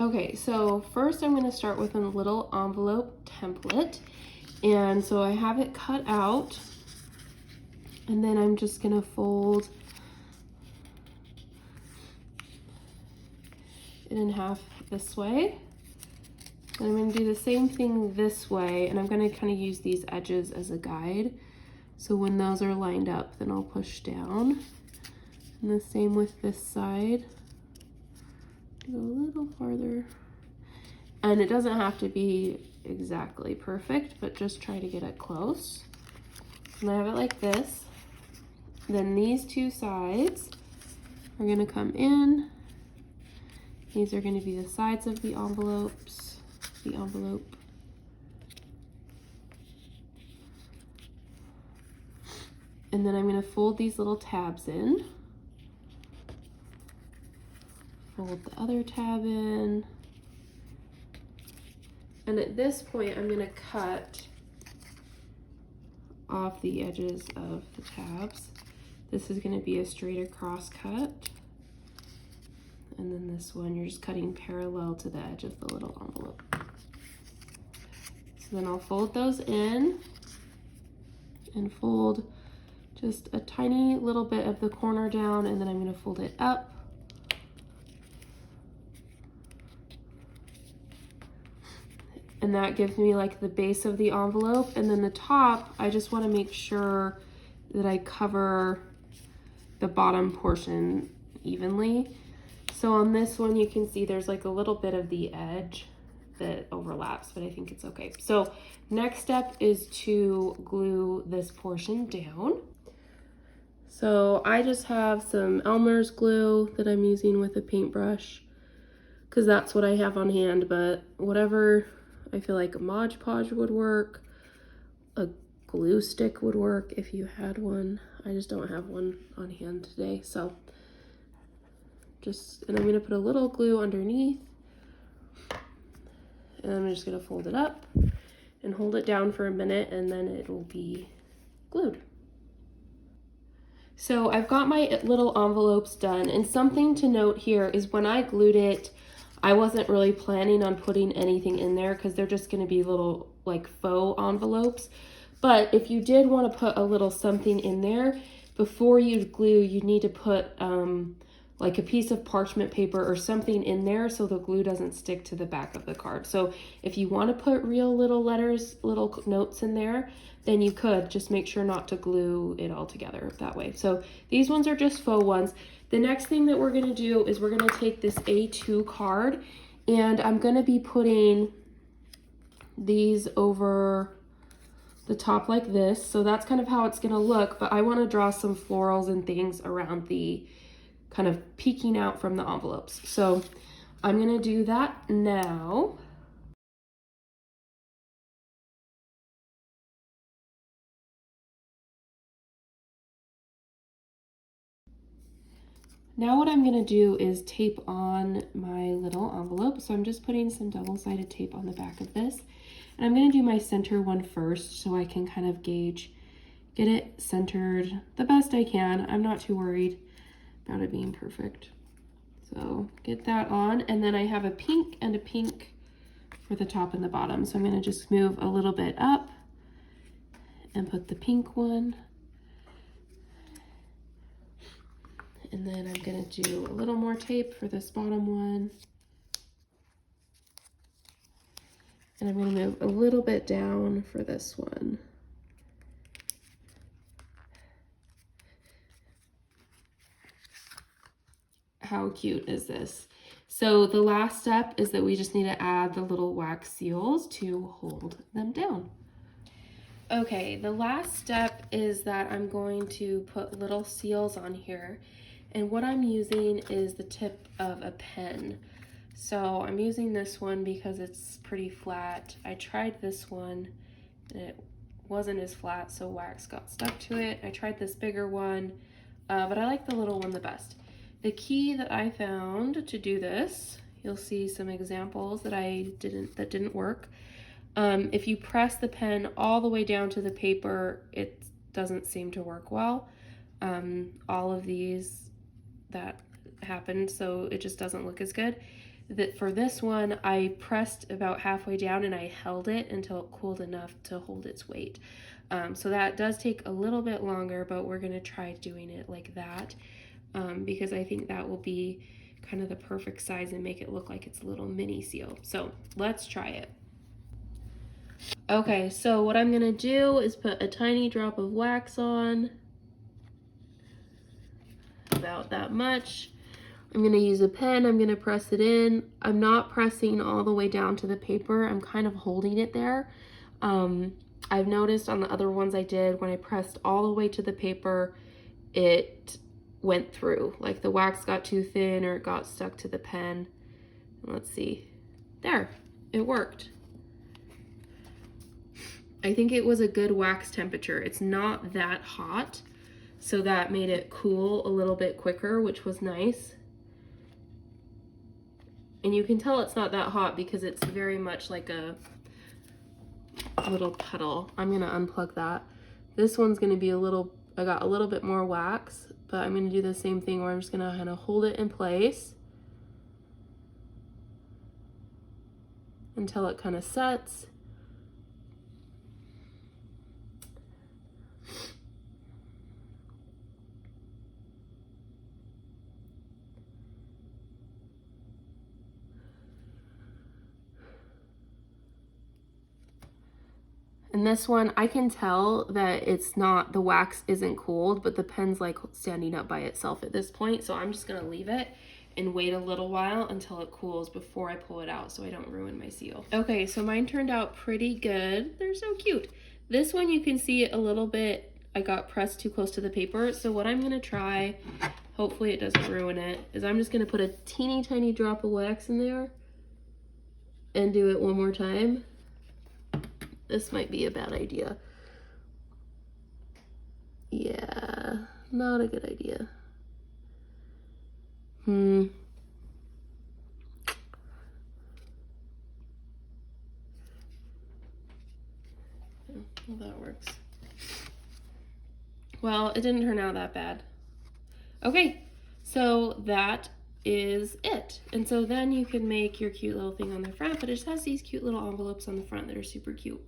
Okay, so first I'm going to start with a little envelope template. And so I have it cut out, and then I'm just going to fold it in half this way. And I'm going to do the same thing this way, and I'm going to kind of use these edges as a guide. So when those are lined up, then I'll push down. And the same with this side. Go a little farther. And it doesn't have to be exactly perfect, but just try to get it close. And I have it like this. Then these two sides are going to come in. These are going to be the sides of the envelope. And then I'm going to fold these little tabs in. Fold the other tab in. And at this point, I'm going to cut off the edges of the tabs. This is going to be a straight across cut. And then this one, you're just cutting parallel to the edge of the little envelope. So then I'll fold those in and fold just a tiny little bit of the corner down, and then I'm going to fold it up. And that gives me like the base of the envelope. And then the top, I just want to make sure that I cover the bottom portion evenly. So on this one, you can see there's like a little bit of the edge that overlaps, but I think it's okay. So next step is to glue this portion down. So I just have some Elmer's glue that I'm using with a paintbrush because that's what I have on hand, but whatever, I feel like a Mod Podge would work. A glue stick would work if you had one. I just don't have one on hand today. So and I'm gonna put a little glue underneath, and I'm just gonna fold it up and hold it down for a minute, and then it will be glued. So I've got my little envelopes done, and something to note here is when I glued it, I wasn't really planning on putting anything in there because they're just gonna be little like faux envelopes. But if you did want to put a little something in there, before you glue, you need to put like a piece of parchment paper or something in there so the glue doesn't stick to the back of the card. So if you want to put real little letters, little notes in there, then you could. Just make sure not to glue it all together that way. So these ones are just faux ones. The next thing that we're going to do is we're going to take this A2 card, and I'm going to be putting these over the top like this. So that's kind of how it's going to look, but I want to draw some florals and things around the kind of peeking out from the envelopes. So I'm going to do that now. Now what I'm going to do is tape on my little envelope. So I'm just putting some double-sided tape on the back of this. And I'm going to do my center one first so I can kind of get it centered the best I can. I'm not too worried about it being perfect. So get that on, and then I have a pink and a pink for the top and the bottom. So I'm going to just move a little bit up and put the pink one. And then I'm going to do a little more tape for this bottom one. And I'm going to move a little bit down for this one. How cute is this? So the last step is that we just need to add the little wax seals to hold them down. Okay, the last step is that I'm going to put little seals on here. And what I'm using is the tip of a pen. So I'm using this one because it's pretty flat. I tried this one and it wasn't as flat, so wax got stuck to it. I tried this bigger one, but I like the little one the best. The key that I found to do this, you'll see some examples that didn't work. If you press the pen all the way down to the paper, it doesn't seem to work well. All of these that happened, so it just doesn't look as good. That for this one, I pressed about halfway down and I held it until it cooled enough to hold its weight. So that does take a little bit longer, but we're gonna try doing it like that because I think that will be kind of the perfect size and make it look like it's a little mini seal. So let's try it. Okay, so what I'm gonna do is put a tiny drop of wax on, about that much. I'm gonna use a pen, I'm gonna press it in. I'm not pressing all the way down to the paper, I'm kind of holding it there. I've noticed on the other ones I did, when I pressed all the way to the paper, it went through. Like the wax got too thin or it got stuck to the pen. Let's see. There, it worked. I think it was a good wax temperature. It's not that hot, so that made it cool a little bit quicker, which was nice. And you can tell it's not that hot because it's very much like a little puddle. I'm gonna unplug that. This one's gonna be I got a little bit more wax, but I'm gonna do the same thing where I'm just gonna kind of hold it in place until it kind of sets. And this one, I can tell that it's not, the wax isn't cooled, but the pen's like standing up by itself at this point. So I'm just gonna leave it and wait a little while until it cools before I pull it out so I don't ruin my seal. Okay, so mine turned out pretty good. They're so cute. This one you can see a little bit, I got pressed too close to the paper. So what I'm gonna try, hopefully it doesn't ruin it, is I'm just gonna put a teeny tiny drop of wax in there and do it one more time. This might be a bad idea. Yeah, not a good idea. Well, that works. Well, it didn't turn out that bad. Okay, so that is it. And so then you can make your cute little thing on the front, but it just has these cute little envelopes on the front that are super cute.